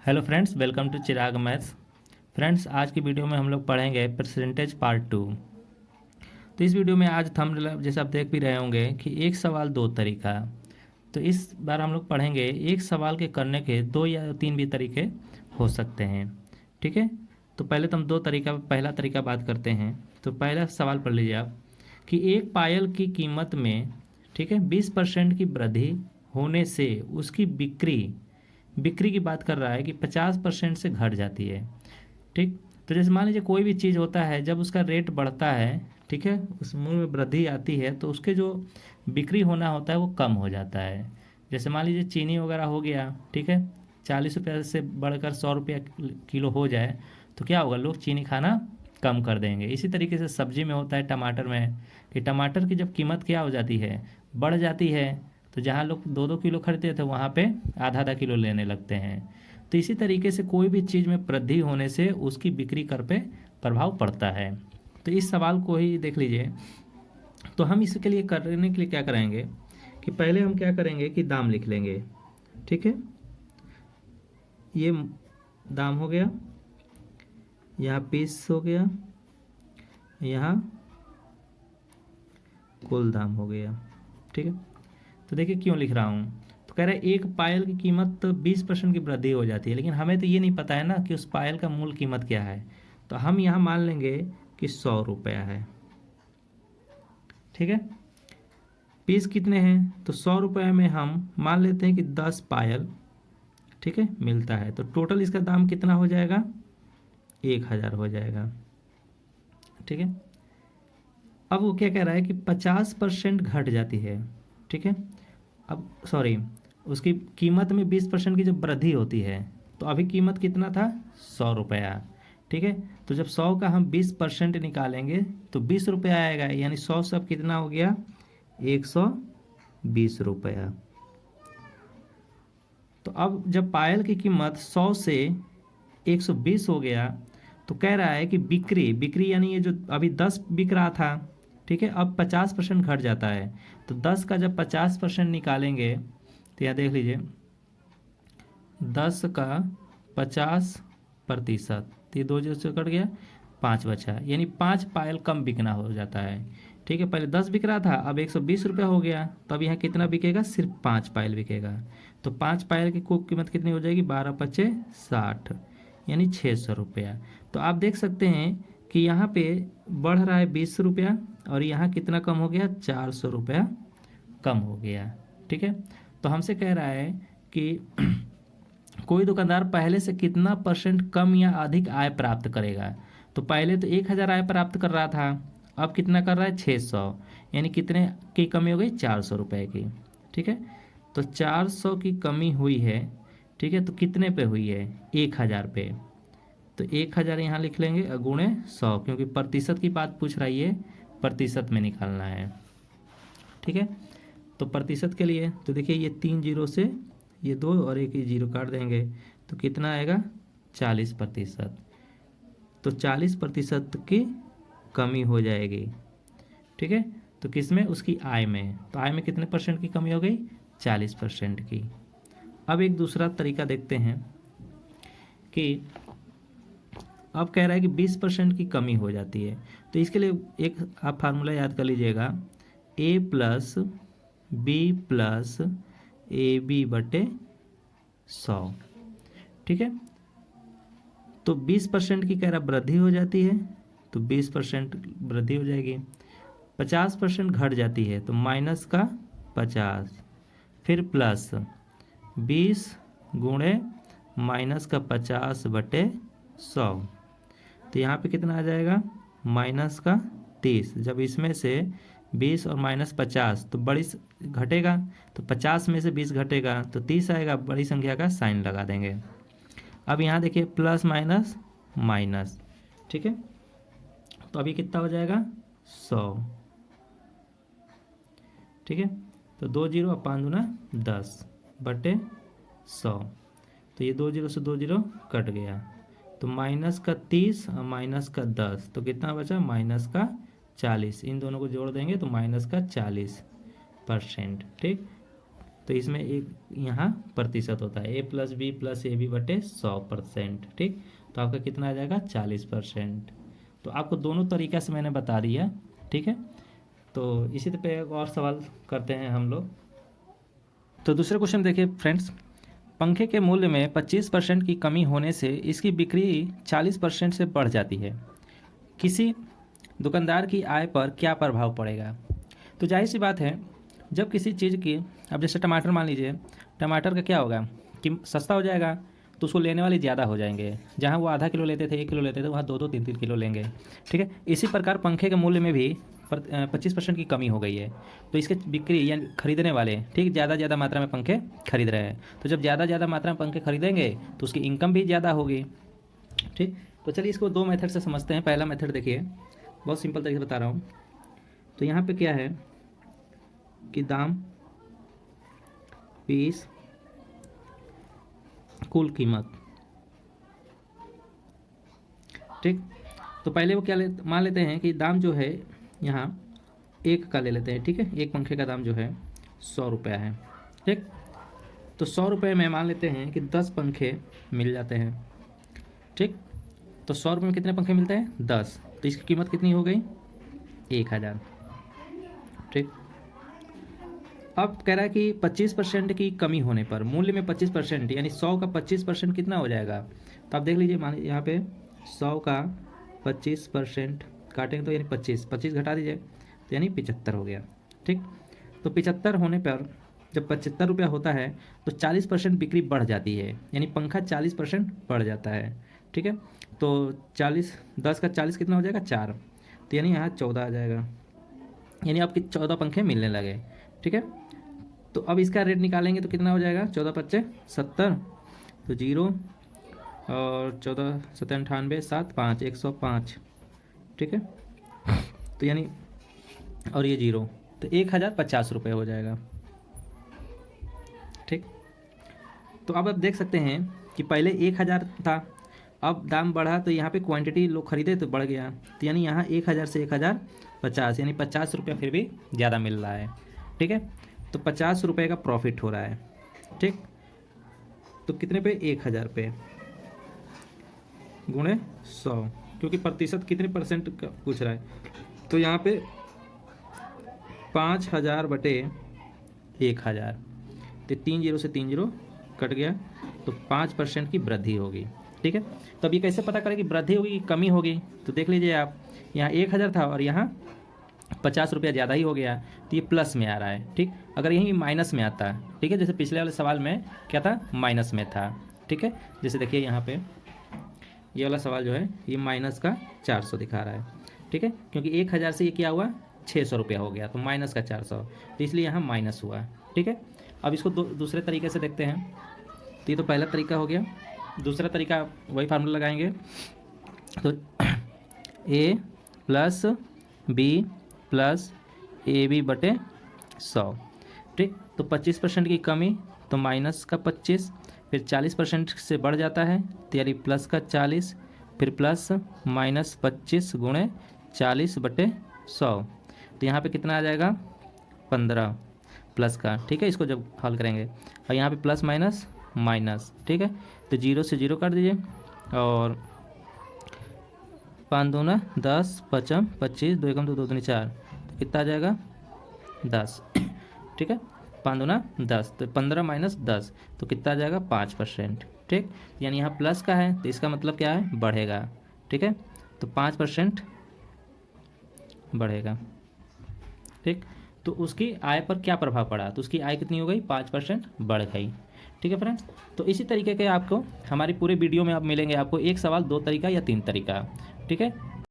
Hello friends, welcome to Chirag maths. Friends, आज की video में हम लोग पढ़ेंगे परसेंटेज पार्ट 2। तो इस वीडियो में आज थंबनेल जैसे आप देख भी रहे होंगे कि एक सवाल दो तरीका। तो इस बार हम लोग पढ़ेंगे एक सवाल के करने के दो या तीन भी तरीके हो सकते हैं। ठीक है, तो पहले तो हम पहला तरीका बात करते हैं। तो पहला सवाल पढ़ लीजिए आप कि एक पायल की कीमत में, ठीक है, 20% की वृद्धि होने से उसकी बिक्री की बात कर रहा है कि 50% से घट जाती है। ठीक, तो जैसे मान लीजिए कोई भी चीज़ होता है, जब उसका रेट बढ़ता है, ठीक है, उस मूल्य में वृद्धि आती है तो उसके जो बिक्री होना होता है वो कम हो जाता है। जैसे मान लीजिए चीनी वगैरह हो गया, ठीक है, 40 रुपये से बढ़कर 100 रुपया किलो हो जाए तो क्या होगा, लोग चीनी खाना कम कर देंगे। इसी तरीके से सब्जी में होता है, टमाटर में, कि टमाटर की जब कीमत क्या हो जाती है, बढ़ जाती है, तो जहाँ लोग 2-2 किलो खरीदते थे वहाँ पे आधा-आधा किलो लेने लगते हैं। तो इसी तरीके से कोई भी चीज़ में वृद्धि होने से उसकी बिक्री कर पे प्रभाव पड़ता है। तो इस सवाल को ही देख लीजिए। तो हम इसके लिए करने के लिए क्या करेंगे कि पहले हम क्या करेंगे कि दाम लिख लेंगे। ठीक है, ये दाम हो गया, यहाँ पीस हो गया, यहाँ कुल दाम हो गया। ठीक है, तो देखिए क्यों लिख रहा हूँ। तो कह रहा है एक पायल की कीमत 20% की वृद्धि हो जाती है, लेकिन हमें तो ये नहीं पता है ना कि उस पायल का मूल कीमत क्या है। तो हम यहाँ मान लेंगे कि 100 रुपया है। ठीक है, पीस कितने हैं, तो 100 रुपये में हम मान लेते हैं कि 10 पायल, ठीक है, मिलता है। तो टोटल इसका दाम कितना हो जाएगा, 1000 हो जाएगा। ठीक है, अब वो क्या कह रहा है कि 50% घट जाती है। ठीक है, अब सॉरी, उसकी कीमत में 20% की जब वृद्धि होती है तो अभी कीमत कितना था, 100 रुपया। ठीक है, तो जब 100 का हम 20% निकालेंगे तो 20 रुपया आएगा, यानी 100 से अब कितना हो गया, 120 रुपया। तो अब जब पायल की कीमत 100 से 120 हो गया तो कह रहा है कि बिक्री यानी ये जो अभी 10 बिक रहा था, ठीक है, अब 50% घट जाता है। तो 10 का जब 50% निकालेंगे तो यहाँ देख लीजिए, 10 का 50%, तो ये 2 जीरो से कट गया, 5 बचा, यानी 5 पायल कम बिकना हो जाता है। ठीक है, पहले 10 बिक रहा था, अब 120 रुपया हो गया, तो अब यहाँ कितना बिकेगा, सिर्फ 5 पायल बिकेगा। तो 5 पायल की कुल कीमत कितनी हो जाएगी, 12×5 = 60, यानी 600 रुपया। तो आप देख सकते हैं कि यहाँ पे बढ़ रहा है 20 रुपया और यहाँ कितना कम हो गया, 400 रुपया कम हो गया। ठीक है, तो हमसे कह रहा है कि कोई दुकानदार पहले से कितना % कम या अधिक आय प्राप्त करेगा। तो पहले तो 1000 आय प्राप्त कर रहा था, अब कितना कर रहा है, 600, यानी कितने की कमी हो गई, 400 रुपये की। ठीक है, तो 400 की कमी हुई है। ठीक है, तो कितने पे हुई है, 1000 पे। तो 1000 यहाँ लिख लेंगे गुणे 100, क्योंकि प्रतिशत की बात पूछ रही है, प्रतिशत में निकालना है। ठीक है, तो प्रतिशत के लिए तो देखिए ये 3 जीरो से ये 2 और एक ही जीरो काट देंगे तो कितना आएगा, 40%। तो 40% की कमी हो जाएगी। ठीक है, तो किस में, उसकी आय में। तो आय में कितने % की कमी हो गई, 40% की। अब एक दूसरा तरीका देखते हैं कि अब कह रहा है कि 20% की कमी हो जाती है। तो इसके लिए एक आप फार्मूला याद कर लीजिएगा, a + b + ab/100। ठीक है, तो 20% की कह रहा वृद्धि हो जाती है, तो 20% वृद्धि हो जाएगी। 50% घट जाती है तो माइनस का 50, फिर प्लस 20 गुणे माइनस का 50/100। तो यहाँ पे कितना आ जाएगा, माइनस का 30। जब इसमें से 20 और माइनस 50 तो बड़ी घटेगा, तो 50 में से 20 घटेगा तो 30 आएगा, बड़ी संख्या का साइन लगा देंगे। अब यहाँ देखिए प्लस माइनस माइनस, ठीक है, तो अभी कितना हो जाएगा, 100। ठीक है, तो 2 जीरो और 5 दूना 10/100। तो ये 2 जीरो से 2 जीरो कट गया, तो माइनस का 30 और माइनस का 10, तो कितना बचा, माइनस का 40। इन दोनों को जोड़ देंगे तो माइनस का 40%। ठीक, तो इसमें एक यहाँ प्रतिशत होता है, a+b+ab/100%। ठीक, तो आपका कितना आ जाएगा 40%। तो आपको दोनों तरीक़ा से मैंने बता दिया। ठीक है, तो इसी पे एक और सवाल करते हैं हम लोग। तो दूसरे क्वेश्चन देखिए फ्रेंड्स, पंखे के मूल्य में 25% की कमी होने से इसकी बिक्री 40% से बढ़ जाती है, किसी दुकानदार की आय पर क्या प्रभाव पड़ेगा? तो जाहिर सी बात है, जब किसी चीज़ की, अब जैसे टमाटर मान लीजिए, टमाटर का क्या होगा कि सस्ता हो जाएगा तो उसको लेने वाले ज़्यादा हो जाएंगे। जहाँ वो आधा किलो लेते थे, 1 किलो लेते थे, वहाँ 2-2, 3-3 किलो लेंगे। ठीक है, इसी प्रकार पंखे के मूल्य में भी 25% की कमी हो गई है, तो इसके बिक्री या खरीदने वाले ठीक ज़्यादा मात्रा में पंखे खरीद रहे हैं। तो जब ज़्यादा मात्रा में पंखे खरीदेंगे तो उसकी इनकम भी ज़्यादा होगी। ठीक, तो चलिए इसको 2 मेथड से समझते हैं। पहला मेथड देखिए, बहुत सिंपल तरीके से बता रहा हूँ। तो यहाँ पे क्या है कि दाम, पीस, कुल कीमत। ठीक, तो पहले वो क्या मान लेते हैं कि दाम जो है यहाँ 1 का ले लेते हैं। ठीक है, एक पंखे का दाम जो है 100 रुपया है। ठीक, तो 100 रुपये में मान लेते हैं कि 10 पंखे मिल जाते हैं। ठीक, तो 100 रुपये में कितने पंखे मिलते हैं? 10। तो इसकी कीमत कितनी हो गई? 1000। ठीक, अब कह रहा है कि 25% की कमी होने पर मूल्य में 25%, यानी 100 का 25% कितना हो जाएगा? तो आप देख लीजिए, मान लीजिए यहाँ पे 100 का 25% काटेंगे तो यानी 25 घटा दीजिए तो यानी 75 हो गया। ठीक, तो 75 होने पर जब 75 रुपया होता है तो 40% बिक्री बढ़ जाती है, यानी पंखा 40% बढ़ जाता है। ठीक है, तो 40, 10 का 40 कितना हो जाएगा? 4। तो यानी यहाँ 14 आ जाएगा, यानी आपके 14 पंखे मिलने लगे। ठीक है, तो अब इसका रेट निकालेंगे तो कितना हो जाएगा? 14×5 = 70, तो 0 और 14 7 98 7 5 105। ठीक है, तो यानी और ये 0, तो 1050 रुपये हो जाएगा। ठीक, तो अब आप देख सकते हैं कि पहले 1000 था, अब दाम बढ़ा तो यहाँ पे क्वांटिटी लोग खरीदे तो बढ़ गया, तो यानी यहाँ 1000 से 1050, यानी 50 रुपया फिर भी ज़्यादा मिल रहा है। ठीक है, तो 50 रुपये का प्रॉफिट हो रहा है। ठीक, तो कितने पे? 1000 पे गुणे 100, क्योंकि प्रतिशत कितने % का पूछ रहा है, तो यहाँ पे 5000/1000, तो 3 0 से 3 0 कट गया, तो 5% की वृद्धि होगी। ठीक है, तो अब ये कैसे पता करें कि वृद्धि होगी कि कमी होगी? तो देख लीजिए आप, यहाँ 1000 था और यहाँ 50 रुपया ज़्यादा ही हो गया, तो ये प्लस में आ रहा है। ठीक, अगर यहीं माइनस में आता है, ठीक है, जैसे पिछले वाले सवाल में क्या था? माइनस में था। ठीक है, जैसे देखिए यहाँ पे ये वाला सवाल जो है ये माइनस का 400 दिखा रहा है। ठीक है, क्योंकि 1000 से ये क्या हुआ? 600 रुपया हो गया, तो माइनस का 400, तो इसलिए यहाँ माइनस हुआ। ठीक है, अब इसको दूसरे तरीके से देखते हैं। तो ये तो पहला तरीका हो गया। दूसरा तरीका वही फार्मूला लगाएंगे, तो a+b+ab/100। ठीक, तो 25% की कमी, तो माइनस का 25, फिर 40% से बढ़ जाता है तो यानी प्लस का 40, फिर प्लस माइनस 25 गुणे 40/100, तो यहाँ पे कितना आ जाएगा? 15 प्लस का। ठीक है, इसको जब हल करेंगे और यहाँ पे प्लस माइनस माइनस। ठीक है, तो 0 से 0 काट दीजिए और 5 दूना 10, 5 25, 2 एकम 2, 2 दूनी 4, तो कितना आ जाएगा? 10। ठीक है, 5 दूना 10, तो 15 माइनस 10, तो कितना आ जाएगा? 5%। ठीक, यानी यहाँ प्लस का है तो इसका मतलब क्या है? बढ़ेगा। ठीक है, तो 5% बढ़ेगा। ठीक, तो उसकी आय पर क्या प्रभाव पड़ा? तो उसकी आय कितनी हो गई? 5% बढ़ गई। ठीक है फ्रेंड्स, तो इसी तरीके के आपको हमारी पूरे वीडियो में आप मिलेंगे, आपको एक सवाल 2 तरीका या 3 तरीका। ठीक है,